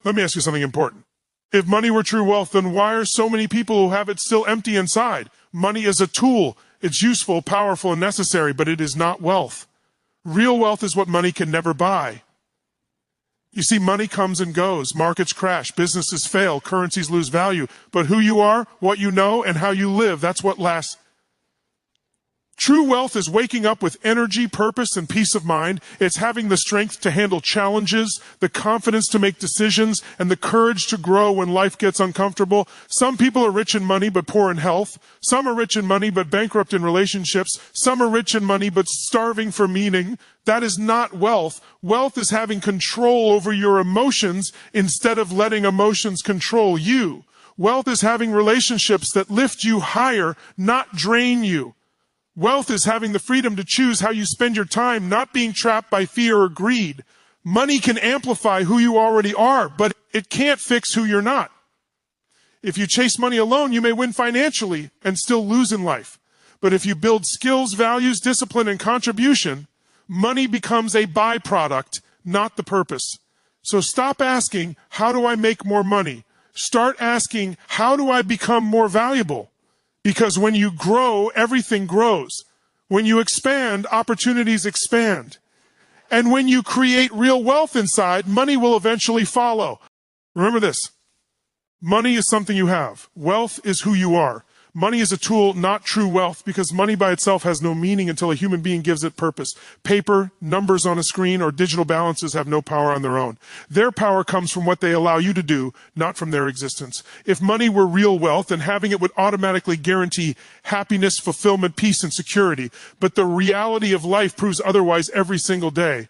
Let me ask you something important. If money were true wealth, then why are so many people who have it still empty inside? Money is a tool. It's useful, powerful, and necessary, but it is not wealth. Real wealth is what money can never buy. You see, money comes and goes. Markets crash. Businesses fail. Currencies lose value. But who you are, what you know, and how you live, that's what lasts. True wealth is waking up with energy, purpose, and peace of mind. It's having the strength to handle challenges, the confidence to make decisions, and the courage to grow when life gets uncomfortable. Some people are rich in money but poor in health. Some are rich in money but bankrupt in relationships. Some are rich in money but starving for meaning. That is not wealth. Wealth is having control over your emotions instead of letting emotions control you. Wealth is having relationships that lift you higher, not drain you. Wealth is having the freedom to choose how you spend your time, not being trapped by fear or greed. Money can amplify who you already are, but it can't fix who you're not. If you chase money alone, you may win financially and still lose in life. But if you build skills, values, discipline, and contribution, money becomes a byproduct, not the purpose. So stop asking, how do I make more money? Start asking, how do I become more valuable? Because when you grow, everything grows. When you expand, opportunities expand. And when you create real wealth inside, money will eventually follow. Remember this. Money is something you have. Wealth is who you are. Money is a tool, not true wealth, because money by itself has no meaning until a human being gives it purpose. Paper, numbers on a screen, or digital balances have no power on their own. Their power comes from what they allow you to do, not from their existence. If money were real wealth, then having it would automatically guarantee happiness, fulfillment, peace, and security. But the reality of life proves otherwise every single day.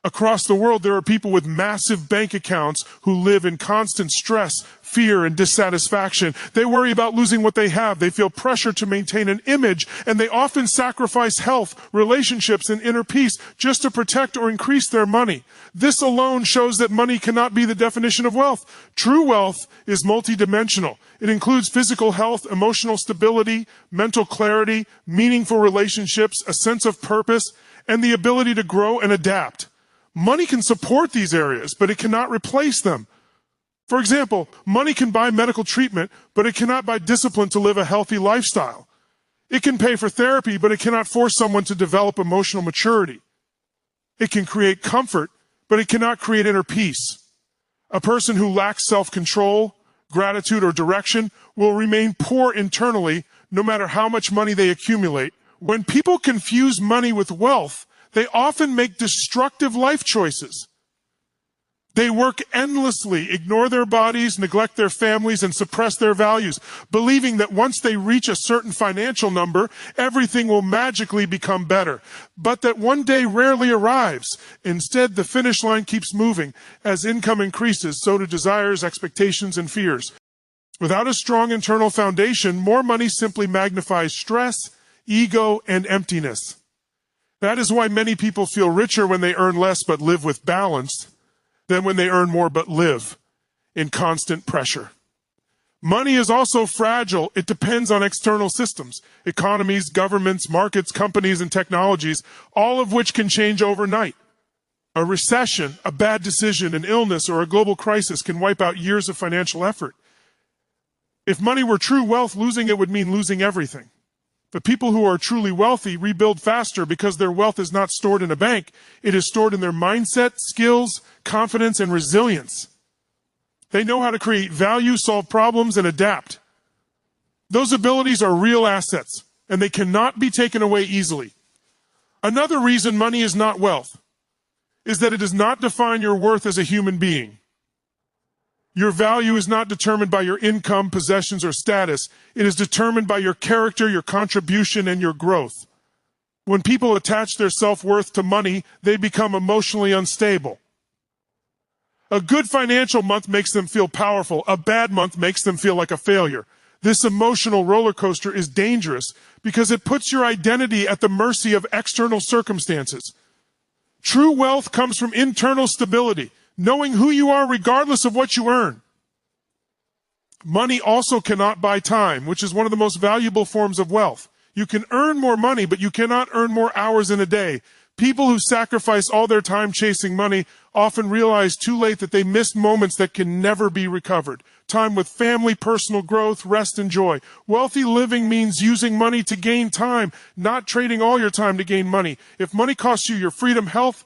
Across the world, there are people with massive bank accounts who live in constant stress, fear, and dissatisfaction. They worry about losing what they have. They feel pressure to maintain an image, and they often sacrifice health, relationships, and inner peace just to protect or increase their money. This alone shows that money cannot be the definition of wealth. True wealth is multidimensional. It includes physical health, emotional stability, mental clarity, meaningful relationships, a sense of purpose, and the ability to grow and adapt. Money can support these areas, but it cannot replace them. For example, money can buy medical treatment, but it cannot buy discipline to live a healthy lifestyle. It can pay for therapy, but it cannot force someone to develop emotional maturity. It can create comfort, but it cannot create inner peace. A person who lacks self-control, gratitude, or direction will remain poor internally, no matter how much money they accumulate. When people confuse money with wealth, they often make destructive life choices. They work endlessly, ignore their bodies, neglect their families, and suppress their values, believing that once they reach a certain financial number, everything will magically become better. But that one day rarely arrives. Instead, the finish line keeps moving. As income increases, so do desires, expectations, and fears. Without a strong internal foundation, more money simply magnifies stress, ego, and emptiness. That is why many people feel richer when they earn less but live with balance than when they earn more but live in constant pressure. Money is also fragile. It depends on external systems, economies, governments, markets, companies, and technologies, all of which can change overnight. A recession, a bad decision, an illness, or a global crisis can wipe out years of financial effort. If money were true wealth, losing it would mean losing everything. But people who are truly wealthy rebuild faster because their wealth is not stored in a bank. It is stored in their mindset, skills, confidence, and resilience. They know how to create value, solve problems, and adapt. Those abilities are real assets, and they cannot be taken away easily. Another reason money is not wealth is that it does not define your worth as a human being. Your value is not determined by your income, possessions, or status. It is determined by your character, your contribution, and your growth. When people attach their self-worth to money, they become emotionally unstable. A good financial month makes them feel powerful. A bad month makes them feel like a failure. This emotional roller coaster is dangerous because it puts your identity at the mercy of external circumstances. True wealth comes from internal stability, knowing who you are regardless of what you earn. Money also cannot buy time, which is one of the most valuable forms of wealth. You can earn more money, but you cannot earn more hours in a day. People who sacrifice all their time chasing money often realize too late that they missed moments that can never be recovered. Time with family, personal growth, rest, and joy. Wealthy living means using money to gain time, not trading all your time to gain money. If money costs you your freedom, health,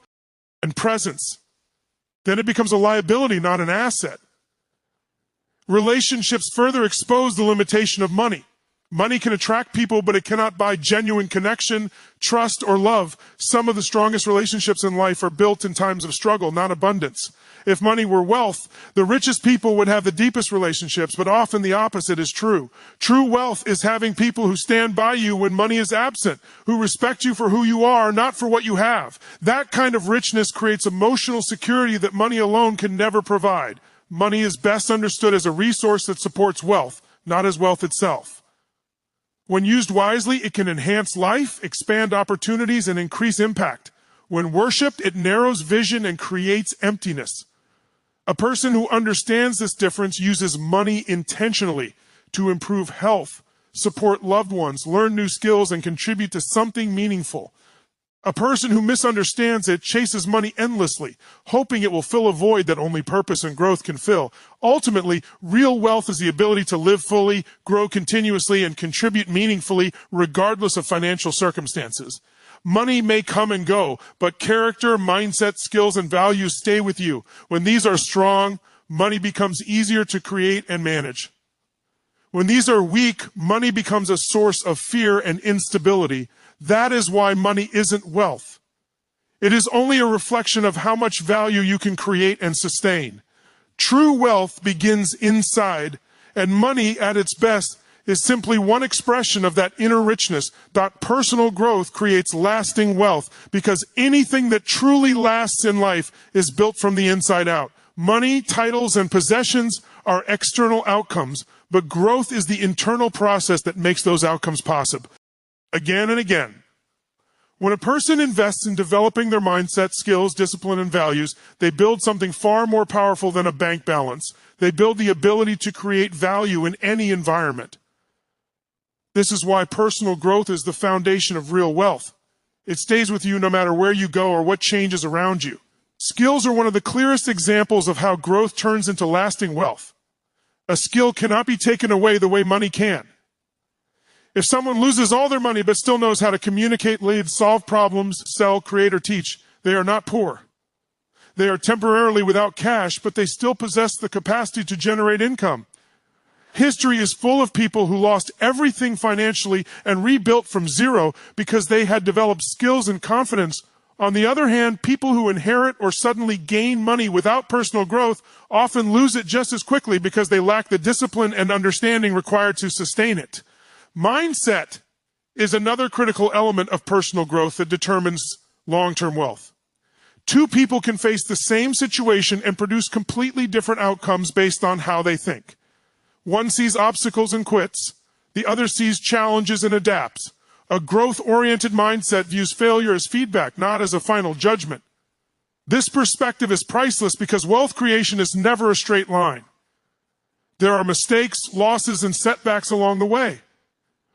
and presence, then it becomes a liability, not an asset. Relationships further expose the limitation of money. Money can attract people, but it cannot buy genuine connection, trust, or love. Some of the strongest relationships in life are built in times of struggle, not abundance. If money were wealth, the richest people would have the deepest relationships, but often the opposite is true. True wealth is having people who stand by you when money is absent, who respect you for who you are, not for what you have. That kind of richness creates emotional security that money alone can never provide. Money is best understood as a resource that supports wealth, not as wealth itself. When used wisely, it can enhance life, expand opportunities, and increase impact. When worshipped, it narrows vision and creates emptiness. A person who understands this difference uses money intentionally to improve health, support loved ones, learn new skills, and contribute to something meaningful. A person who misunderstands it chases money endlessly, hoping it will fill a void that only purpose and growth can fill. Ultimately, real wealth is the ability to live fully, grow continuously, and contribute meaningfully regardless of financial circumstances. Money may come and go, but character, mindset, skills, and values stay with you. When these are strong, money becomes easier to create and manage. When these are weak, money becomes a source of fear and instability. That is why money isn't wealth. It is only a reflection of how much value you can create and sustain. True wealth begins inside, and money at its best is simply one expression of that inner richness. That personal growth creates lasting wealth, because anything that truly lasts in life is built from the inside out. Money, titles, and possessions are external outcomes, but growth is the internal process that makes those outcomes possible. Again and again. When a person invests in developing their mindset, skills, discipline, and values, they build something far more powerful than a bank balance. They build the ability to create value in any environment. This is why personal growth is the foundation of real wealth. It stays with you no matter where you go or what changes around you. Skills are one of the clearest examples of how growth turns into lasting wealth. A skill cannot be taken away the way money can. If someone loses all their money but still knows how to communicate, lead, solve problems, sell, create, or teach, they are not poor. They are temporarily without cash, but they still possess the capacity to generate income. History is full of people who lost everything financially and rebuilt from zero because they had developed skills and confidence. On the other hand, people who inherit or suddenly gain money without personal growth often lose it just as quickly because they lack the discipline and understanding required to sustain it. Mindset is another critical element of personal growth that determines long-term wealth. Two people can face the same situation and produce completely different outcomes based on how they think. One sees obstacles and quits. The other sees challenges and adapts. A growth-oriented mindset views failure as feedback, not as a final judgment. This perspective is priceless because wealth creation is never a straight line. There are mistakes, losses, and setbacks along the way.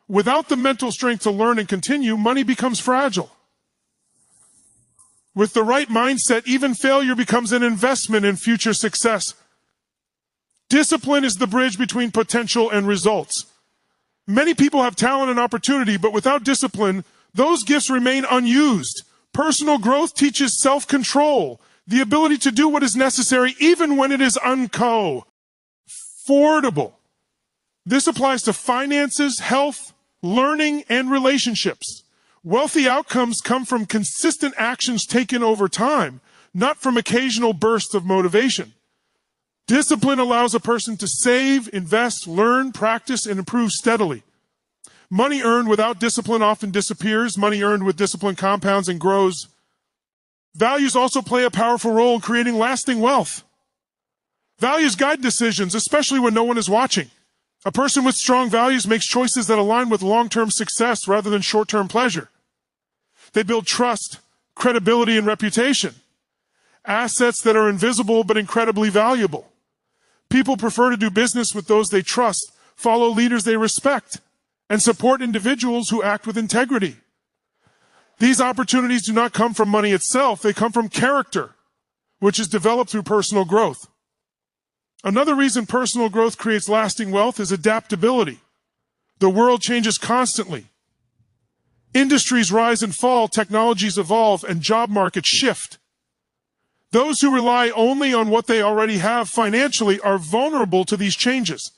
Without the mental strength to learn and continue, money becomes fragile. With the right mindset, even failure becomes an investment in future success. Discipline is the bridge between potential and results. Many people have talent and opportunity, but without discipline, those gifts remain unused. Personal growth teaches self-control, the ability to do what is necessary even when it is uncomfortable. This applies to finances, health, learning, and relationships. Wealthy outcomes come from consistent actions taken over time, not from occasional bursts of motivation. Discipline allows a person to save, invest, learn, practice, and improve steadily. Money earned without discipline often disappears. Money earned with discipline compounds and grows. Values also play a powerful role in creating lasting wealth. Values guide decisions, especially when no one is watching. A person with strong values makes choices that align with long-term success rather than short-term pleasure. They build trust, credibility, and reputation. Assets that are invisible but incredibly valuable. People prefer to do business with those they trust, follow leaders they respect, and support individuals who act with integrity. These opportunities do not come from money itself, they come from character, which is developed through personal growth. Another reason personal growth creates lasting wealth is adaptability. The world changes constantly. Industries rise and fall, technologies evolve, and job markets shift. Those who rely only on what they already have financially are vulnerable to these changes.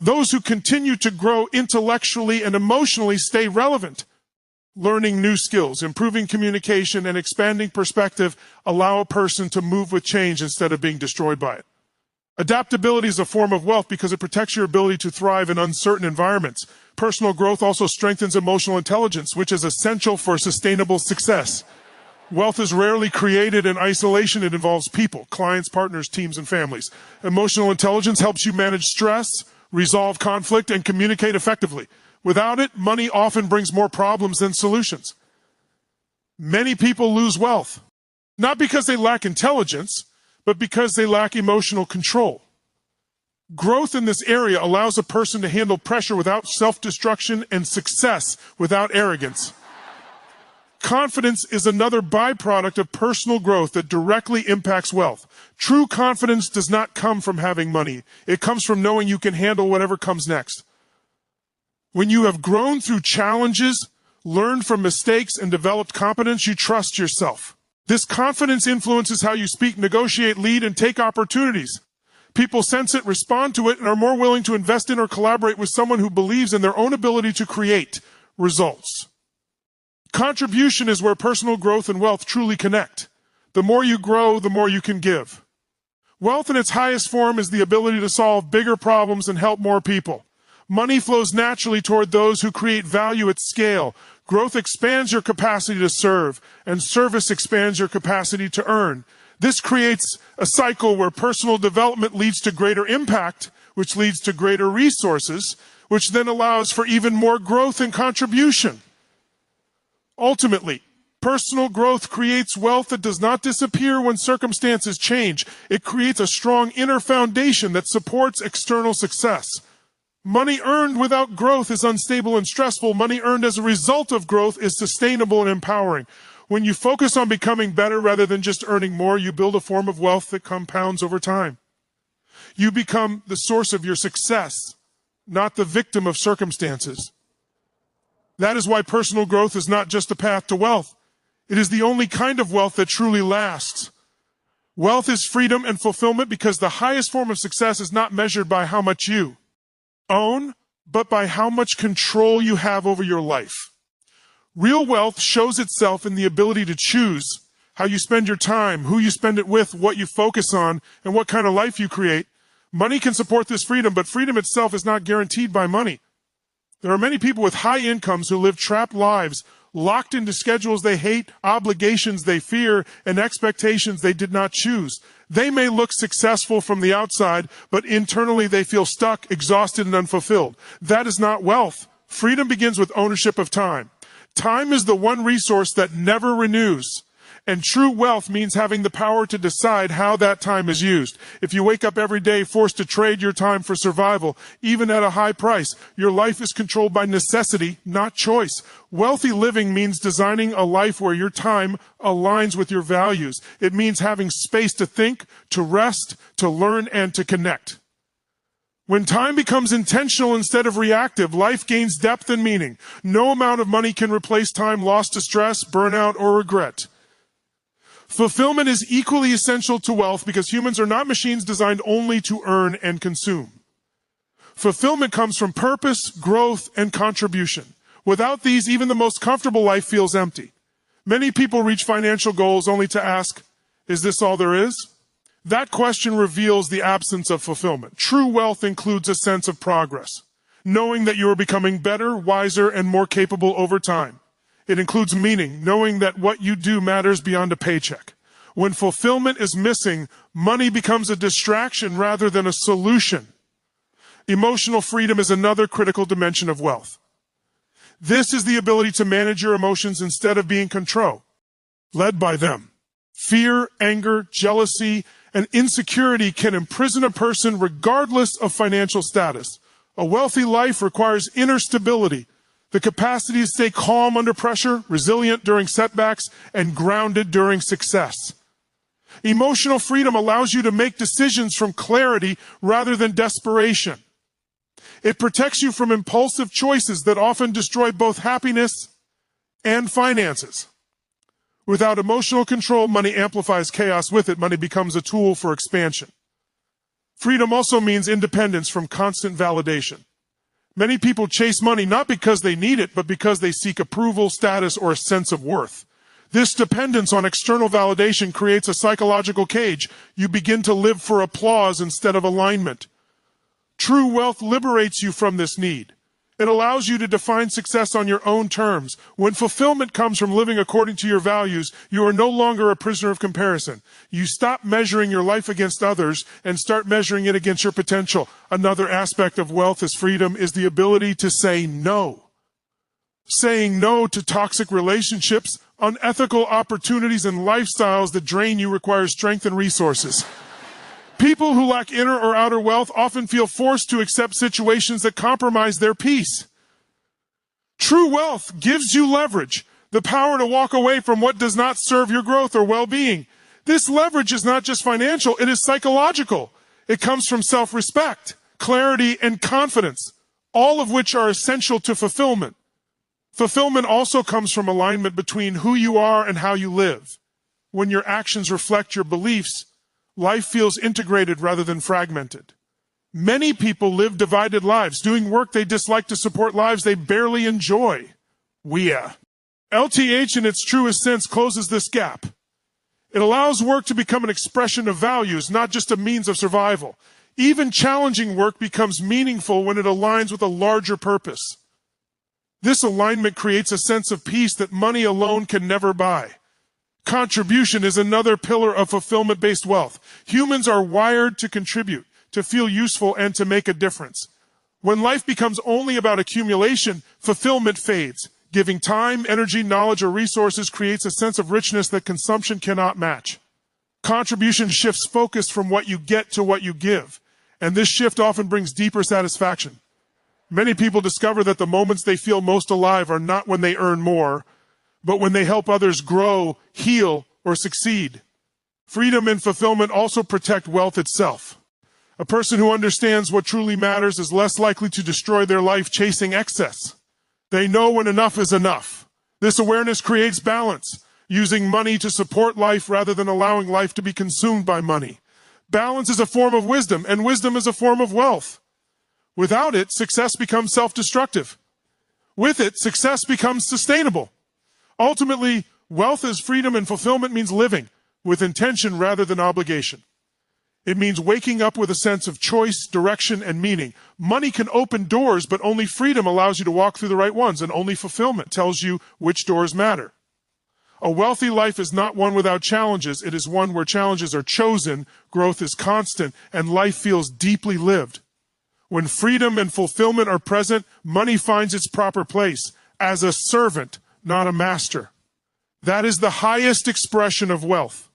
Those who continue to grow intellectually and emotionally stay relevant. Learning new skills, improving communication, and expanding perspective allow a person to move with change instead of being destroyed by it. Adaptability is a form of wealth because it protects your ability to thrive in uncertain environments. Personal growth also strengthens emotional intelligence, which is essential for sustainable success. Wealth is rarely created in isolation. It involves people, clients, partners, teams, and families. Emotional intelligence helps you manage stress, resolve conflict, and communicate effectively. Without it, money often brings more problems than solutions. Many people lose wealth, not because they lack intelligence, but because they lack emotional control. Growth in this area allows a person to handle pressure without self-destruction and success without arrogance. Confidence is another byproduct of personal growth that directly impacts wealth. True confidence does not come from having money. It comes from knowing you can handle whatever comes next. When you have grown through challenges, learned from mistakes, and developed competence, you trust yourself. This confidence influences how you speak, negotiate, lead, and take opportunities. People sense it, respond to it, and are more willing to invest in or collaborate with someone who believes in their own ability to create results. Contribution is where personal growth and wealth truly connect. The more you grow, the more you can give. Wealth in its highest form is the ability to solve bigger problems and help more people. Money flows naturally toward those who create value at scale. Growth expands your capacity to serve, and service expands your capacity to earn. This creates a cycle where personal development leads to greater impact, which leads to greater resources, which then allows for even more growth and contribution. Ultimately, personal growth creates wealth that does not disappear when circumstances change. It creates a strong inner foundation that supports external success. Money earned without growth is unstable and stressful. Money earned as a result of growth is sustainable and empowering. When you focus on becoming better rather than just earning more, you build a form of wealth that compounds over time. You become the source of your success, not the victim of circumstances. That is why personal growth is not just a path to wealth. It is the only kind of wealth that truly lasts. Wealth is freedom and fulfillment because the highest form of success is not measured by how much you own, but by how much control you have over your life. Real wealth shows itself in the ability to choose how you spend your time, who you spend it with, what you focus on, and what kind of life you create. Money can support this freedom, but freedom itself is not guaranteed by money. There are many people with high incomes who live trapped lives, locked into schedules they hate, obligations they fear, and expectations they did not choose. They may look successful from the outside, but internally they feel stuck, exhausted, and unfulfilled. That is not wealth. Freedom begins with ownership of time. Time is the one resource that never renews. And true wealth means having the power to decide how that time is used. If you wake up every day forced to trade your time for survival, even at a high price, your life is controlled by necessity, not choice. Wealthy living means designing a life where your time aligns with your values. It means having space to think, to rest, to learn, and to connect. When time becomes intentional instead of reactive, life gains depth and meaning. No amount of money can replace time lost to stress, burnout, or regret. Fulfillment is equally essential to wealth because humans are not machines designed only to earn and consume. Fulfillment comes from purpose, growth, and contribution. Without these, even the most comfortable life feels empty. Many people reach financial goals only to ask, is this all there is? That question reveals the absence of fulfillment. True wealth includes a sense of progress, knowing that you are becoming better, wiser, and more capable over time. It includes meaning, knowing that what you do matters beyond a paycheck. When fulfillment is missing, money becomes a distraction rather than a solution. Emotional freedom is another critical dimension of wealth. This is the ability to manage your emotions instead of being led by them. Fear, anger, jealousy, and insecurity can imprison a person regardless of financial status. A wealthy life requires inner stability, The capacity to stay calm under pressure, resilient during setbacks, and grounded during success. Emotional freedom allows you to make decisions from clarity rather than desperation. It protects you from impulsive choices that often destroy both happiness and finances. Without emotional control, money amplifies chaos. With it, money becomes a tool for expansion. Freedom also means independence from constant validation. Many people chase money not because they need it, but because they seek approval, status, or a sense of worth. This dependence on external validation creates a psychological cage. You begin to live for applause instead of alignment. True wealth liberates you from this need. It allows you to define success on your own terms. When fulfillment comes from living according to your values, you are no longer a prisoner of comparison. You stop measuring your life against others and start measuring it against your potential. Another aspect of wealth as freedom is the ability to say no. Saying no to toxic relationships, unethical opportunities, and lifestyles that drain you requires strength and resources. People who lack inner or outer wealth often feel forced to accept situations that compromise their peace. True wealth gives you leverage, the power to walk away from what does not serve your growth or well-being. This leverage is not just financial, it is psychological. It comes from self-respect, clarity, and confidence, all of which are essential to fulfillment. Fulfillment also comes from alignment between who you are and how you live. When your actions reflect your beliefs, life feels integrated rather than fragmented. Many people live divided lives, doing work they dislike to support lives they barely enjoy. LTH in its truest sense closes this gap. It allows work to become an expression of values, not just a means of survival. Even challenging work becomes meaningful when it aligns with a larger purpose. This alignment creates a sense of peace that money alone can never buy. Contribution is another pillar of fulfillment-based wealth. Humans are wired to contribute, to feel useful, and to make a difference. When life becomes only about accumulation, fulfillment fades. Giving time, energy, knowledge, or resources creates a sense of richness that consumption cannot match. Contribution shifts focus from what you get to what you give, and this shift often brings deeper satisfaction. Many people discover that the moments they feel most alive are not when they earn more, but when they help others grow, heal, or succeed. Freedom and fulfillment also protect wealth itself. A person who understands what truly matters is less likely to destroy their life chasing excess. They know when enough is enough. This awareness creates balance, using money to support life rather than allowing life to be consumed by money. Balance is a form of wisdom, and wisdom is a form of wealth. Without it, success becomes self-destructive. With it, success becomes sustainable. Ultimately, wealth as freedom and fulfillment means living with intention rather than obligation. It means waking up with a sense of choice, direction, and meaning. Money can open doors, but only freedom allows you to walk through the right ones, and only fulfillment tells you which doors matter. A wealthy life is not one without challenges. It is one where challenges are chosen, growth is constant, and life feels deeply lived. When freedom and fulfillment are present, money finds its proper place as a servant, not a master. That is the highest expression of wealth.